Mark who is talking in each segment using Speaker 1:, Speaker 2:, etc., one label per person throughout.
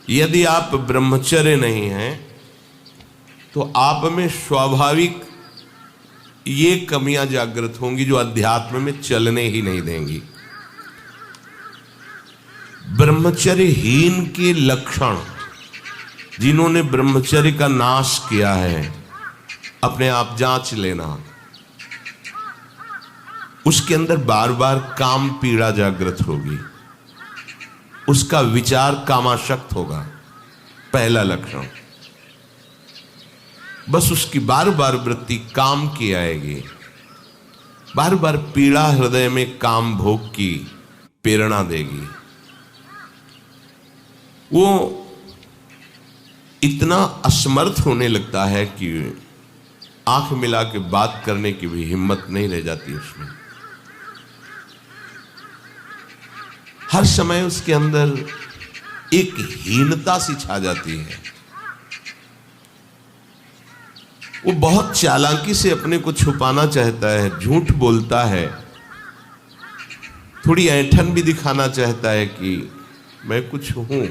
Speaker 1: यदि आप ब्रह्मचर्य नहीं हैं तो आप में स्वाभाविक ये कमियां जागृत होंगी जो अध्यात्म में चलने ही नहीं देंगी। ब्रह्मचर्यहीन के लक्षण, जिन्होंने ब्रह्मचर्य का नाश किया है, अपने आप जांच लेना। उसके अंदर बार बार काम पीड़ा जागृत होगी, उसका विचार कामाशक्त होगा, पहला लक्षण। बस उसकी बार बार वृत्ति काम की आएगी, बार बार पीड़ा हृदय में काम भोग की प्रेरणा देगी। वो इतना असमर्थ होने लगता है कि आंख मिला के बात करने की भी हिम्मत नहीं रह जाती उसमें। हर समय उसके अंदर एक हीनता सी छा जाती है। वो बहुत चालाकी से अपने को छुपाना चाहता है, झूठ बोलता है, थोड़ी ऐंठन भी दिखाना चाहता है कि मैं कुछ हूं,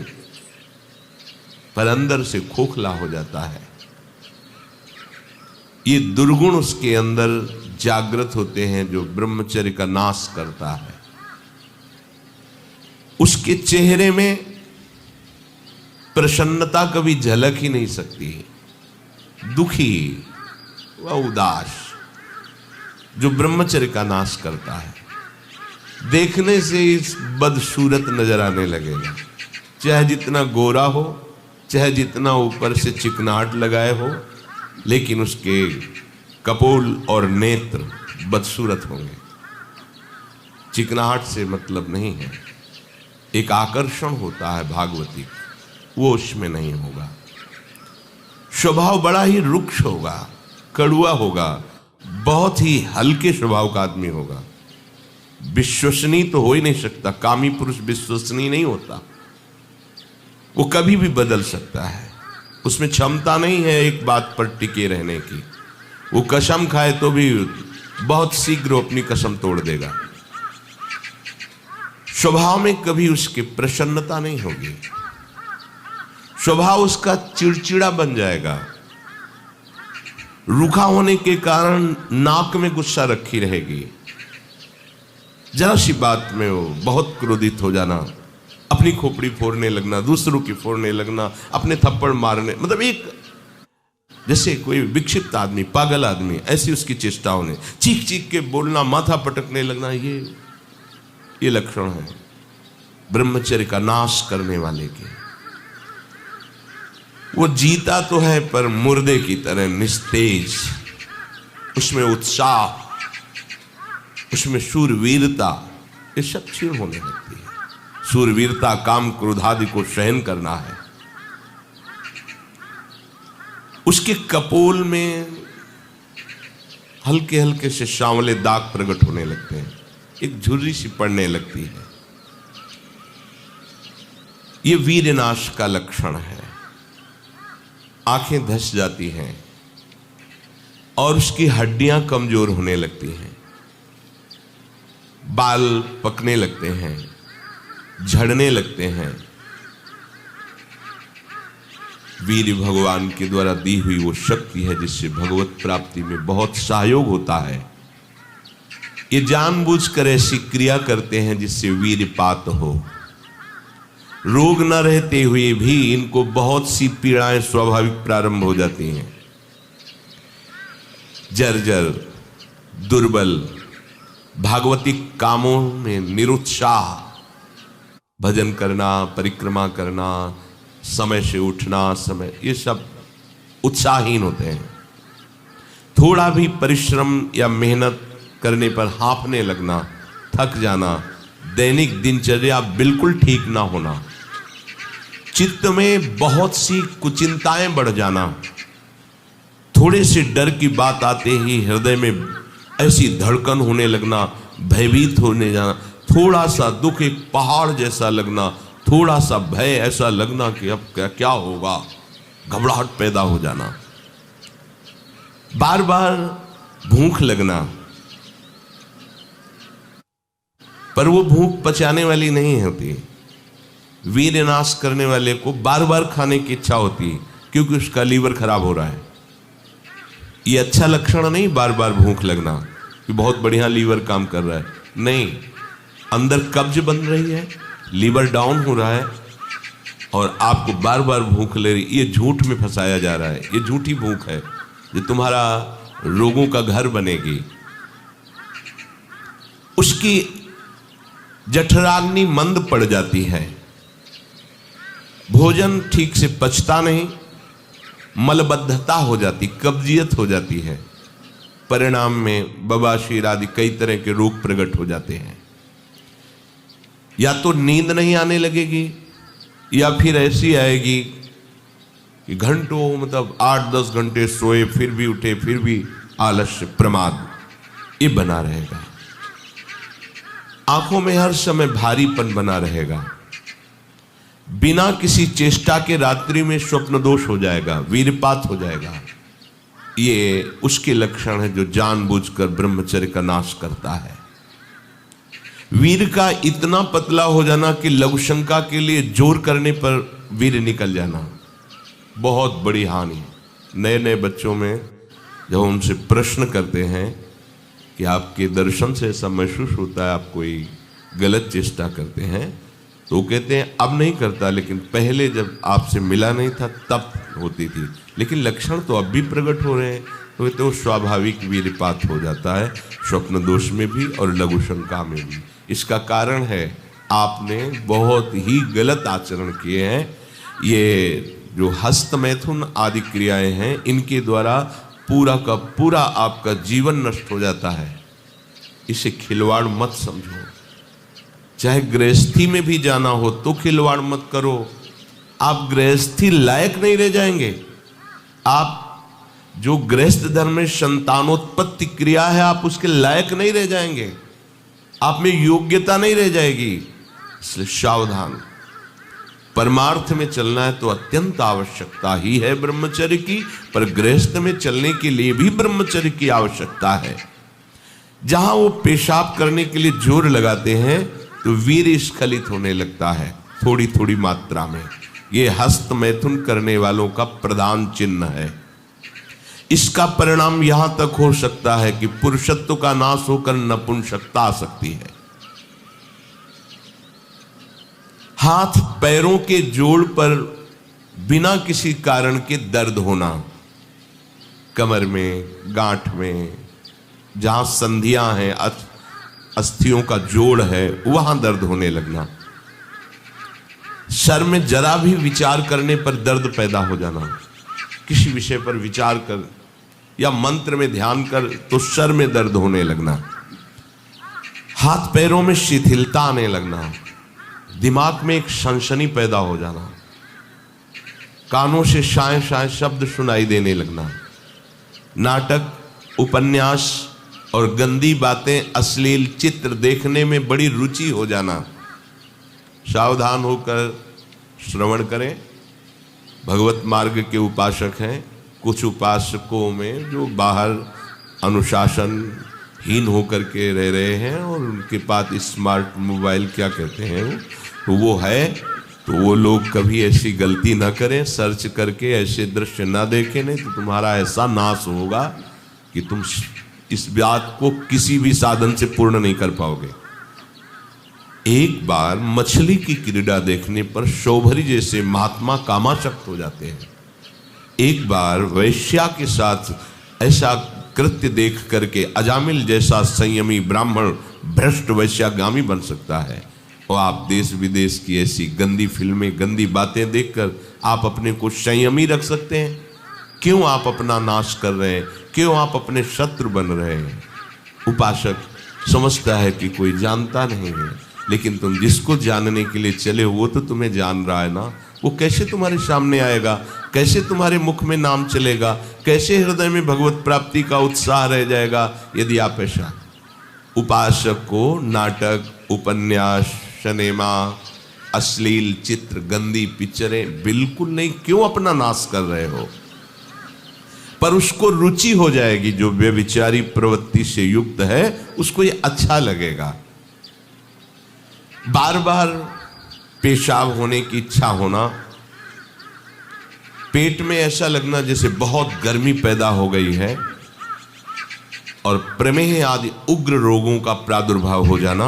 Speaker 1: पर अंदर से खोखला हो जाता है। ये दुर्गुण उसके अंदर जागृत होते हैं जो ब्रह्मचर्य का नाश करता है। उसके चेहरे में प्रसन्नता कभी झलक ही नहीं सकती, दुखी व उदास, जो ब्रह्मचर्य का नाश करता है। देखने से इस बदसूरत नजर आने लगेगा, चाहे जितना गोरा हो, चाहे जितना ऊपर से चिकनाहट लगाए हो, लेकिन उसके कपोल और नेत्र बदसूरत होंगे। चिकनाहट से मतलब नहीं है, एक आकर्षण होता है भागवती, वो उसमें नहीं होगा। स्वभाव बड़ा ही रुक्ष होगा, कड़ुआ होगा, बहुत ही हल्के स्वभाव का आदमी होगा। विश्वसनीय तो हो ही नहीं सकता, कामी पुरुष विश्वसनीय नहीं होता, वो कभी भी बदल सकता है। उसमें क्षमता नहीं है एक बात पर टिके रहने की। वो कसम खाए तो भी बहुत शीघ्र अपनी कसम तोड़ देगा। स्वभाव में कभी उसकी प्रसन्नता नहीं होगी, स्वभाव उसका चिड़चिड़ा बन जाएगा। रूखा होने के कारण नाक में गुस्सा रखी रहेगी, जरा सी बात में वो बहुत क्रोधित हो जाना, अपनी खोपड़ी फोड़ने लगना, दूसरों की फोड़ने लगना, अपने थप्पड़ मारने, मतलब एक जैसे कोई विक्षिप्त आदमी, पागल आदमी, ऐसी उसकी चेष्टा होने, चीख चीख के बोलना, माथा पटकने लगना, ये लक्षण है ब्रह्मचर्य का नाश करने वाले के। वो जीता तो है पर मुर्दे की तरह निस्तेज, उसमें उत्साह, उसमें शूरवीरता, ये सब क्षीण होने लगती है। शूरवीरता काम क्रोधादि को सहन करना है। उसके कपोल में हल्के हल्के से सांवले दाग प्रकट होने लगते हैं, एक झुर्री सी पड़ने लगती है। ये वीरनाश का लक्षण है। आंखें धस जाती हैं और उसकी हड्डियां कमजोर होने लगती हैं, बाल पकने लगते हैं, झड़ने लगते हैं। वीर भगवान के द्वारा दी हुई वो शक्ति है जिससे भगवत प्राप्ति में बहुत सहयोग होता है। ये जानबूझकर ऐसी क्रिया करते हैं जिससे वीरपात हो। रोग न रहते हुए भी इनको बहुत सी पीड़ाएं स्वाभाविक प्रारंभ हो जाती हैं। जर्जर, दुर्बल, भागवतिक कामों में निरुत्साह, भजन करना, परिक्रमा करना, समय से उठना, समय, ये सब उत्साहहीन होते हैं। थोड़ा भी परिश्रम या मेहनत करने पर हाँफने लगना, थक जाना, दैनिक दिनचर्या बिल्कुल ठीक ना होना, चित्त में बहुत सी कुचिंताएं बढ़ जाना, थोड़े से डर की बात आते ही हृदय में ऐसी धड़कन होने लगना, भयभीत होने जाना, थोड़ा सा दुख एक पहाड़ जैसा लगना, थोड़ा सा भय ऐसा लगना कि अब क्या होगा, घबराहट पैदा हो जाना, बार बार भूख लगना, पर वो भूख पचाने वाली नहीं होती, वीर्य नाश करने वाले को बार बार खाने की इच्छा होती है क्योंकि उसका लीवर खराब हो रहा है। ये अच्छा लक्षण नहीं, बार बार भूख लगना कि बहुत बढ़िया लीवर काम कर रहा है, नहीं, अंदर कब्ज बन रही है, लीवर डाउन हो रहा है और आपको बार बार भूख ले रही। ये झूठ में फंसाया जा रहा है, ये झूठी भूख है जो तुम्हारा रोगों का घर बनेगी। उसकी जठराग्नि मंद पड़ जाती है, भोजन ठीक से पचता नहीं, मलबद्धता हो जाती, कब्जियत हो जाती है, परिणाम में बवासीर आदि कई तरह के रोग प्रकट हो जाते हैं। या तो नींद नहीं आने लगेगी या फिर ऐसी आएगी कि घंटों मतलब 8-10 घंटे सोए फिर भी उठे फिर भी आलस्य प्रमाद ये बना रहेगा। आंखों में हर समय भारीपन बना रहेगा, बिना किसी चेष्टा के रात्रि में स्वप्न दोष हो जाएगा, वीरपात हो जाएगा। ये उसके लक्षण है जो जानबूझकर ब्रह्मचर्य का नाश करता है। वीर का इतना पतला हो जाना कि लघुशंका के लिए जोर करने पर वीर निकल जाना बहुत बड़ी हानि है। नए नए बच्चों में जब उनसे प्रश्न करते हैं कि आपके दर्शन से ऐसा महसूस होता है आप कोई गलत चेष्टा करते हैं, तो वो कहते हैं अब नहीं करता, लेकिन पहले जब आपसे मिला नहीं था तब होती थी, लेकिन लक्षण तो अब भी प्रकट हो रहे हैं। तो कहते वो स्वाभाविक वीरपात हो जाता है, स्वप्न दोष में भी और लघु शंका में भी। इसका कारण है आपने बहुत ही गलत आचरण किए हैं। ये जो हस्त मैथुन आदि क्रियाएं हैं इनके द्वारा पूरा का पूरा आपका जीवन नष्ट हो जाता है। इसे खिलवाड़ मत समझो। चाहे गृहस्थी में भी जाना हो तो खिलवाड़ मत करो। आप गृहस्थी लायक नहीं रह जाएंगे। आप जो गृहस्थ धर्म में संतानोत्पत्ति क्रिया है आप उसके लायक नहीं रह जाएंगे, आप में योग्यता नहीं रह जाएगी। इसलिए सावधान। परमार्थ में चलना है तो अत्यंत आवश्यकता ही है ब्रह्मचर्य की, पर गृहस्थ में चलने के लिए भी ब्रह्मचर्य की आवश्यकता है। जहां वो पेशाब करने के लिए जोर लगाते हैं तो वीर स्खलित होने लगता है थोड़ी थोड़ी मात्रा में। ये हस्त मैथुन करने वालों का प्रधान चिन्ह है। इसका परिणाम यहां तक हो सकता है कि पुरुषत्व का नाश होकर नपुंसकता आ सकती है। हाथ पैरों के जोड़ पर बिना किसी कारण के दर्द होना, कमर में, गांठ में, जहां संधियां हैं, अस्थियों का जोड़ है, वहां दर्द होने लगना। सर में जरा भी विचार करने पर दर्द पैदा हो जाना। किसी विषय पर विचार कर या मंत्र में ध्यान कर तो सर में दर्द होने लगना। हाथ पैरों में शिथिलता आने लगना। दिमाग में एक सनसनी पैदा हो जाना। कानों से शाय शाय शब्द सुनाई देने लगना। नाटक, उपन्यास और गंदी बातें, अश्लील चित्र देखने में बड़ी रुचि हो जाना। सावधान होकर श्रवण करें। भगवत मार्ग के उपासक हैं। कुछ उपासकों में जो बाहर अनुशासनहीन होकर के रह रहे हैं और उनके पास स्मार्ट मोबाइल क्या कहते हैं वो है, तो वो लोग कभी ऐसी गलती ना करें, सर्च करके ऐसे दृश्य ना देखें, नहीं तो तुम्हारा ऐसा नाश होगा कि तुम इस बात को किसी भी साधन से पूर्ण नहीं कर पाओगे। एक बार मछली की क्रीड़ा देखने पर शौभरी जैसे महात्मा कामासक्त हो जाते हैं। एक बार वैश्या के साथ ऐसा कृत्य देख करके अजामिल जैसा संयमी ब्राह्मण भ्रष्ट वैश्यागामी बन सकता है। और आप देश विदेश की ऐसी गंदी फिल्में, गंदी बातें देखकर आप अपने को संयमी रख सकते हैं? क्यों आप अपना नाश कर रहे हैं? क्यों आप अपने शत्रु बन रहे हैं? उपासक समझता है कि कोई जानता नहीं है, लेकिन तुम जिसको जानने के लिए चले वो तो तुम्हें जान रहा है ना। वो कैसे तुम्हारे सामने आएगा? कैसे तुम्हारे मुख में नाम चलेगा? कैसे हृदय में भगवत प्राप्ति का उत्साह रह जाएगा यदि आप ऐसा? उपासक को नाटक, उपन्यास, सिनेमा, अश्लील चित्र, गंदी पिक्चरें बिल्कुल नहीं। क्यों अपना नाश कर रहे हो? पर उसको रुचि हो जाएगी। जो व्यभिचारी प्रवृत्ति से युक्त है उसको ये अच्छा लगेगा। बार बार पेशाब होने की इच्छा होना, पेट में ऐसा लगना जैसे बहुत गर्मी पैदा हो गई है, और प्रमेह आदि उग्र रोगों का प्रादुर्भाव हो जाना,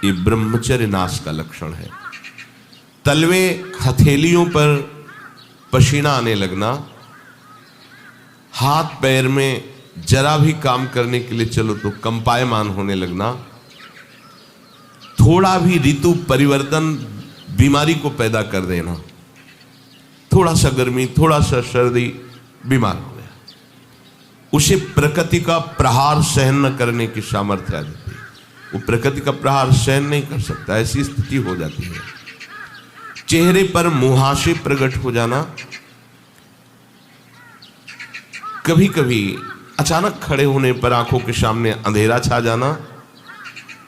Speaker 1: ये ब्रह्मचर्य नाश का लक्षण है। तलवे हथेलियों पर पसीना आने लगना, हाथ पैर में जरा भी काम करने के लिए चलो तो कंपायमान होने लगना, थोड़ा भी ऋतु परिवर्तन बीमारी को पैदा कर देना, थोड़ा सा गर्मी थोड़ा सा सर्दी, बीमार हो गया, उसे प्रकृति का प्रहार सहन न करने की सामर्थ्य आ जाती है। वो प्रकृति का प्रहार सहन नहीं कर सकता, ऐसी स्थिति हो जाती है। चेहरे पर मुहासे प्रकट हो जाना, कभी कभी अचानक खड़े होने पर आंखों के सामने अंधेरा छा जाना,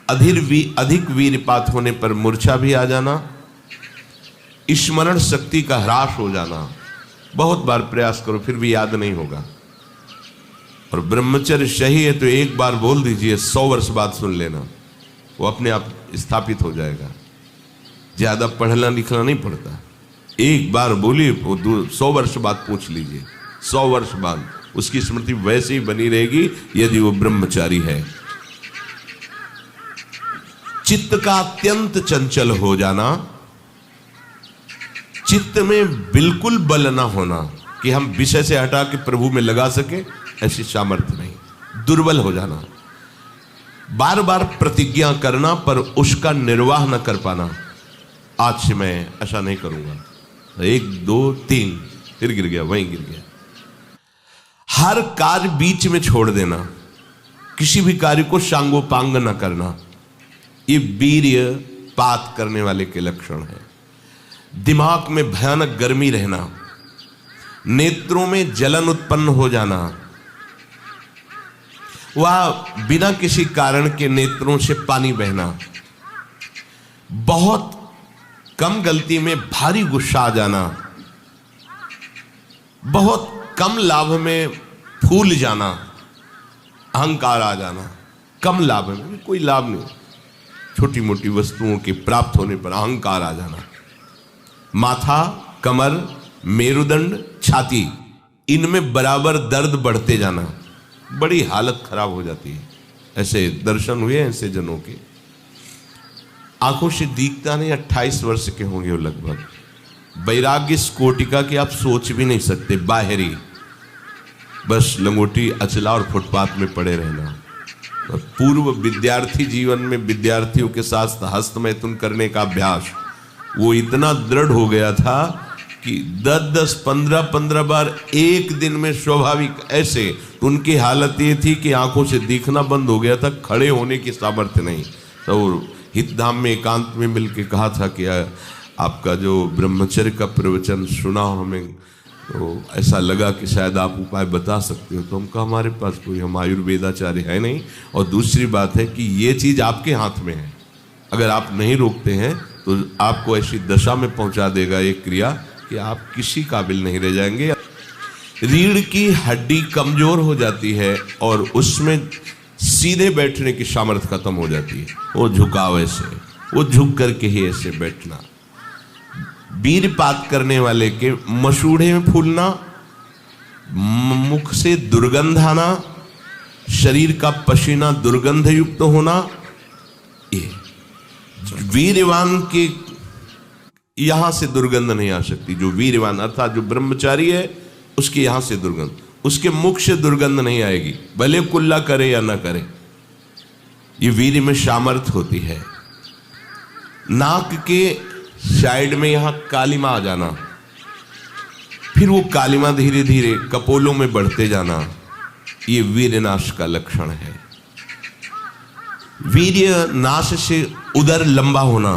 Speaker 1: अधिक वीरपात होने पर मूर्छा भी आ जाना, स्मरण शक्ति का ह्रास हो जाना, बहुत बार प्रयास करो फिर भी याद नहीं होगा। और ब्रह्मचर्य सही है तो एक बार बोल दीजिए, 100 वर्ष बाद सुन लेना, वो अपने आप स्थापित हो जाएगा। ज्यादा पढ़ना लिखना नहीं पड़ता, एक बार बोलिए, वो 100 वर्ष बाद पूछ लीजिए, 100 वर्ष बाद उसकी स्मृति वैसे ही बनी रहेगी यदि वो ब्रह्मचारी है। चित्त का अत्यंत चंचल हो जाना, चित्त में बिल्कुल बल ना होना कि हम विषय से हटा के प्रभु में लगा सके, ऐसी सामर्थ्य नहीं, दुर्बल हो जाना, बार बार प्रतिज्ञा करना पर उसका निर्वाह न कर पाना, आज से मैं ऐसा नहीं करूंगा, 1 2 3 फिर गिर गया, वहीं गिर गया। हर कार्य बीच में छोड़ देना, किसी भी कार्य को सांगोपांग न करना, ये वीर्य पात करने वाले के लक्षण है। दिमाग में भयानक गर्मी रहना, नेत्रों में जलन उत्पन्न हो जाना, वह बिना किसी कारण के नेत्रों से पानी बहना, बहुत कम गलती में भारी गुस्सा आ जाना, बहुत कम लाभ में फूल जाना, अहंकार आ जाना, कम लाभ में कोई लाभ नहीं, छोटी मोटी वस्तुओं के प्राप्त होने पर अहंकार आ जाना, माथा, कमर, मेरुदंड, छाती, इनमें बराबर दर्द बढ़ते जाना, बड़ी हालत खराब हो जाती है। ऐसे दर्शन हुए ऐसे जनों के, आंखों से दिखता नहीं, 28 वर्ष के होंगे वो लगभग, वैराग्य इस कोटिका की आप सोच भी नहीं सकते, बाहरी बस लंगोटी अचला और फुटपाथ में पड़े रहना। और पूर्व विद्यार्थी जीवन में विद्यार्थियों के साथ हस्तमैथुन करने का अभ्यास वो इतना दृढ़ हो गया था कि 10-10, 15-15 बार एक दिन में स्वाभाविक ऐसे, तो उनकी हालत ये थी कि आंखों से दिखना बंद हो गया था, खड़े होने की सामर्थ्य नहीं। तो हितधाम में एकांत में मिलके कहा था कि आपका जो ब्रह्मचर्य का प्रवचन सुना हमें, तो ऐसा लगा कि शायद आप उपाय बता सकते हो। तो हम कहा हमारे पास कोई, हम आयुर्वेदाचार्य है नहीं, और दूसरी बात है कि ये चीज़ आपके हाथ में है, अगर आप नहीं रोकते हैं तो आपको ऐसी दशा में पहुंचा देगा ये क्रिया कि आप किसी काबिल नहीं रह जाएंगे। रीढ़ की हड्डी कमजोर हो जाती है और उसमें सीधे बैठने की सामर्थ्य खत्म हो जाती है, वो झुकाव ऐसे, वो झुक करके ही ऐसे बैठना। वीरपात करने वाले के मसूड़े में फूलना, मुख से दुर्गंध आना, शरीर का पसीना दुर्गंध युक्त होना, ये वीरवान के यहां से दुर्गंध नहीं आ सकती। जो वीरवान अर्थात जो ब्रह्मचारी है उसके यहां से दुर्गंध, उसके मुख से दुर्गंध नहीं आएगी, भले कुल्ला करे या ना करे, ये वीर में सामर्थ्य होती है। नाक के साइड में यहां कालिमा आ जाना, फिर वो कालिमा धीरे धीरे कपोलों में बढ़ते जाना, ये वीर नाश का लक्षण है। वीर्य नाश से उदर लंबा होना,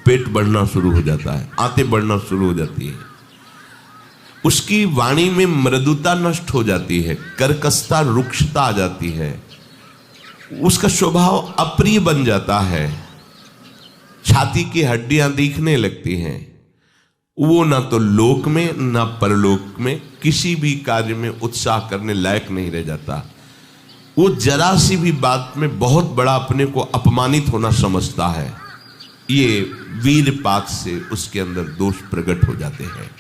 Speaker 1: पेट बढ़ना शुरू हो जाता है, आंतें बढ़ना शुरू हो जाती है, उसकी वाणी में मृदुता नष्ट हो जाती है, कर्कशता रुक्षता आ जाती है, उसका स्वभाव अप्रिय बन जाता है, छाती की हड्डियां दिखने लगती हैं, वो ना तो लोक में ना परलोक में किसी भी कार्य में उत्साह करने लायक नहीं रह जाता। वो जरा सी भी बात में बहुत बड़ा अपने को अपमानित होना समझता है, ये वीरपात से उसके अंदर दोष प्रकट हो जाते हैं।